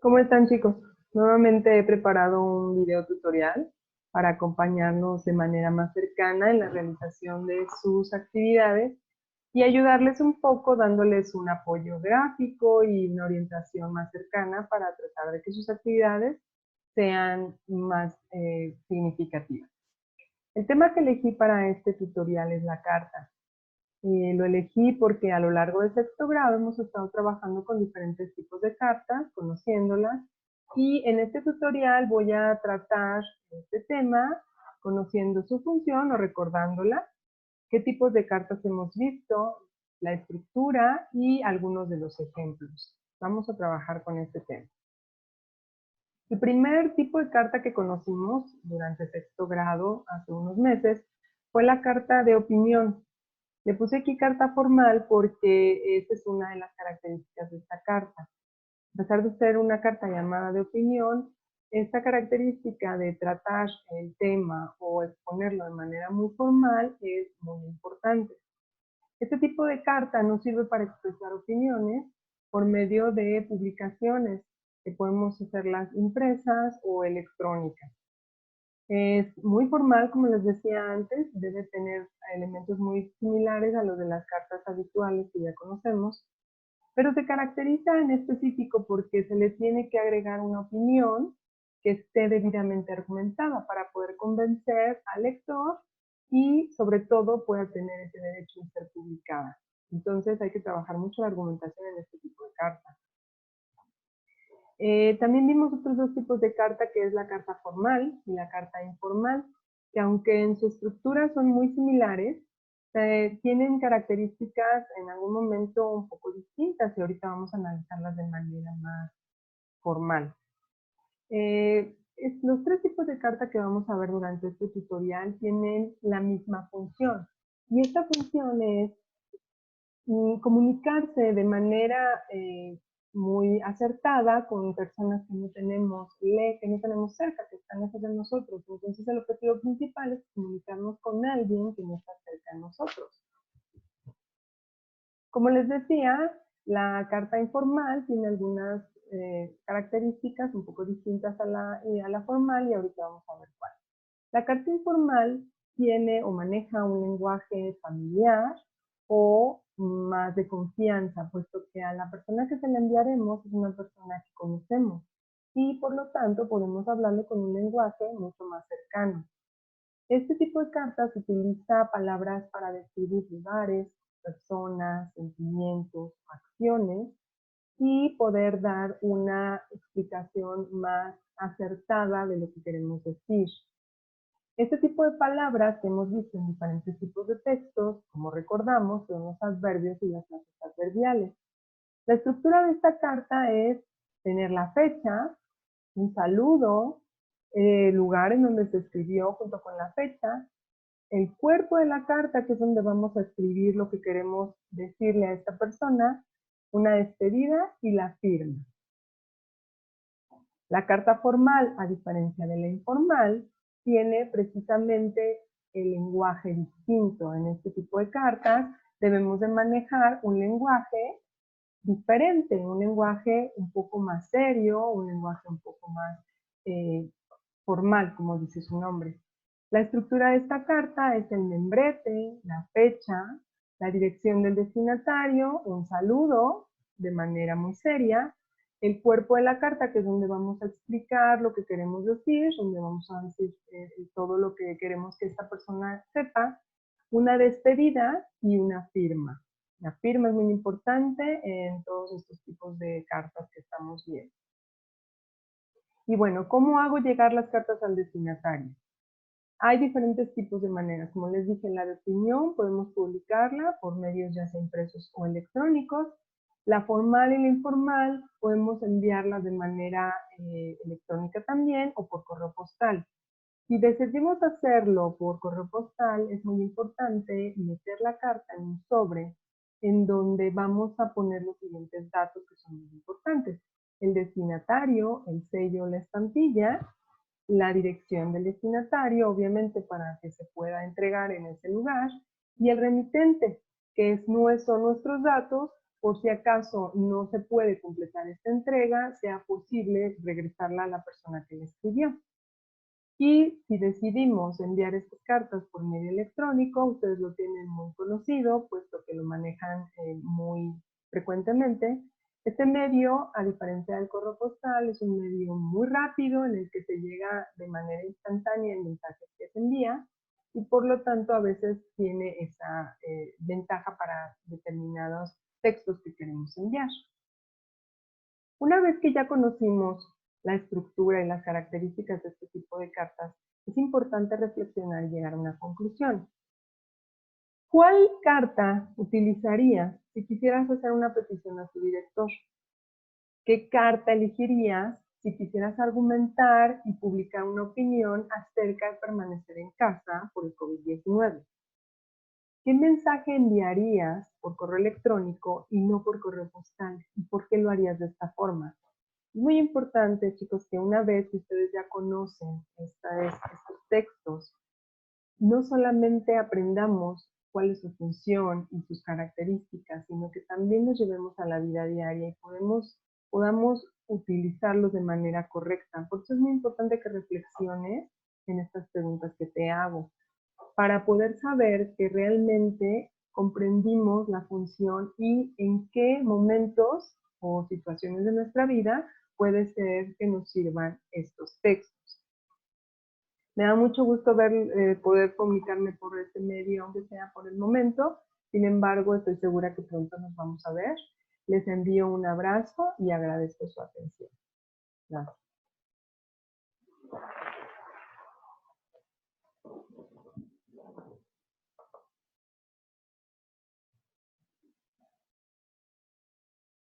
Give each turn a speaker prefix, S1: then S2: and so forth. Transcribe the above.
S1: ¿Cómo están, chicos? Nuevamente he preparado un video tutorial para acompañarnos de manera más cercana en la realización de sus actividades y ayudarles un poco dándoles un apoyo gráfico y una orientación más cercana para tratar de que sus actividades sean más significativas. El tema que elegí para este tutorial es la carta. Lo elegí porque a lo largo de sexto grado hemos estado trabajando con diferentes tipos de cartas, conociéndolas, y en este tutorial voy a tratar este tema, conociendo su función o recordándola, qué tipos de cartas hemos visto, la estructura y algunos de los ejemplos. Vamos a trabajar con este tema. El primer tipo de carta que conocimos durante sexto grado hace unos meses fue la carta de opinión. Le puse aquí carta formal porque esa es una de las características de esta carta. A pesar de ser una carta llamada de opinión, esta característica de tratar el tema o exponerlo de manera muy formal es muy importante. Este tipo de carta nos sirve para expresar opiniones por medio de publicaciones, que podemos hacerlas impresas o electrónicas. Es muy formal, como les decía antes, debe tener elementos muy similares a los de las cartas habituales que ya conocemos, pero se caracteriza en específico porque se le tiene que agregar una opinión que esté debidamente argumentada para poder convencer al lector y sobre todo pueda tener ese derecho de ser publicada. Entonces hay que trabajar mucho la argumentación en este tipo de cartas. También vimos otros dos tipos de carta, que es la carta formal y la carta informal, que aunque en su estructura son muy similares, tienen características en algún momento un poco distintas y ahorita vamos a analizarlas de manera más formal. Los tres tipos de carta que vamos a ver durante este tutorial tienen la misma función y esta función es comunicarse de manera muy acertada con personas que no tenemos cerca, que están lejos de nosotros. Entonces el objetivo principal es comunicarnos con alguien que no está cerca de nosotros. Como les decía, la carta informal tiene algunas características un poco distintas a la formal y ahorita vamos a ver cuál. La carta informal tiene o maneja un lenguaje familiar o más de confianza, puesto que a la persona que se la enviaremos es una persona que conocemos y por lo tanto podemos hablarle con un lenguaje mucho más cercano. Este tipo de cartas utiliza palabras para describir lugares, personas, sentimientos, acciones y poder dar una explicación más acertada de lo que queremos decir. Este tipo de palabras que hemos visto en diferentes tipos de textos, como recordamos, son los adverbios y las clases adverbiales. La estructura de esta carta es tener la fecha, un saludo, el lugar en donde se escribió junto con la fecha, el cuerpo de la carta, que es donde vamos a escribir lo que queremos decirle a esta persona, una despedida y la firma. La carta formal, a diferencia de la informal, tiene precisamente el lenguaje distinto. En este tipo de cartas debemos de manejar un lenguaje diferente, un lenguaje un poco más serio, un lenguaje un poco más eh, formal, como dice su nombre. La estructura de esta carta es el membrete, la fecha, la dirección del destinatario, un saludo de manera muy seria, el cuerpo de la carta, que es donde vamos a explicar lo que queremos decir, donde vamos a decir todo lo que queremos que esta persona sepa, una despedida y una firma. La firma es muy importante en todos estos tipos de cartas que estamos viendo. Y bueno, ¿cómo hago llegar las cartas al destinatario? Hay diferentes tipos de maneras. Como les dije, en la de opinión podemos publicarla por medios ya sea impresos o electrónicos. La formal y la informal podemos enviarlas de manera electrónica también o por correo postal. Si decidimos hacerlo por correo postal, es muy importante meter la carta en un sobre en donde vamos a poner los siguientes datos que son muy importantes. El destinatario, el sello, la estampilla, la dirección del destinatario, obviamente para que se pueda entregar en ese lugar, y el remitente, que son nuestros datos por si acaso no se puede completar esta entrega, sea posible regresarla a la persona que la escribió. Y si decidimos enviar estas cartas por medio electrónico, ustedes lo tienen muy conocido, puesto que lo manejan muy frecuentemente. Este medio, a diferencia del correo postal, es un medio muy rápido en el que se llega de manera instantánea el mensaje que se envía y por lo tanto a veces tiene esa ventaja para determinados textos que queremos enviar. Una vez que ya conocimos la estructura y las características de este tipo de cartas, es importante reflexionar y llegar a una conclusión. ¿Cuál carta utilizarías si quisieras hacer una petición a tu director? ¿Qué carta elegirías si quisieras argumentar y publicar una opinión acerca de permanecer en casa por el COVID-19? ¿Qué mensaje enviarías por correo electrónico y no por correo postal? ¿Y por qué lo harías de esta forma? Es muy importante, chicos, que una vez que ustedes ya conocen estos textos, no solamente aprendamos cuál es su función y sus características, sino que también los llevemos a la vida diaria y podamos utilizarlos de manera correcta. Por eso es muy importante que reflexiones en estas preguntas que te hago, para poder saber que realmente comprendimos la función y en qué momentos o situaciones de nuestra vida puede ser que nos sirvan estos textos. Me da mucho gusto poder comunicarme por este medio, aunque sea por el momento. Sin embargo, estoy segura que pronto nos vamos a ver. Les envío un abrazo y agradezco su atención. Gracias.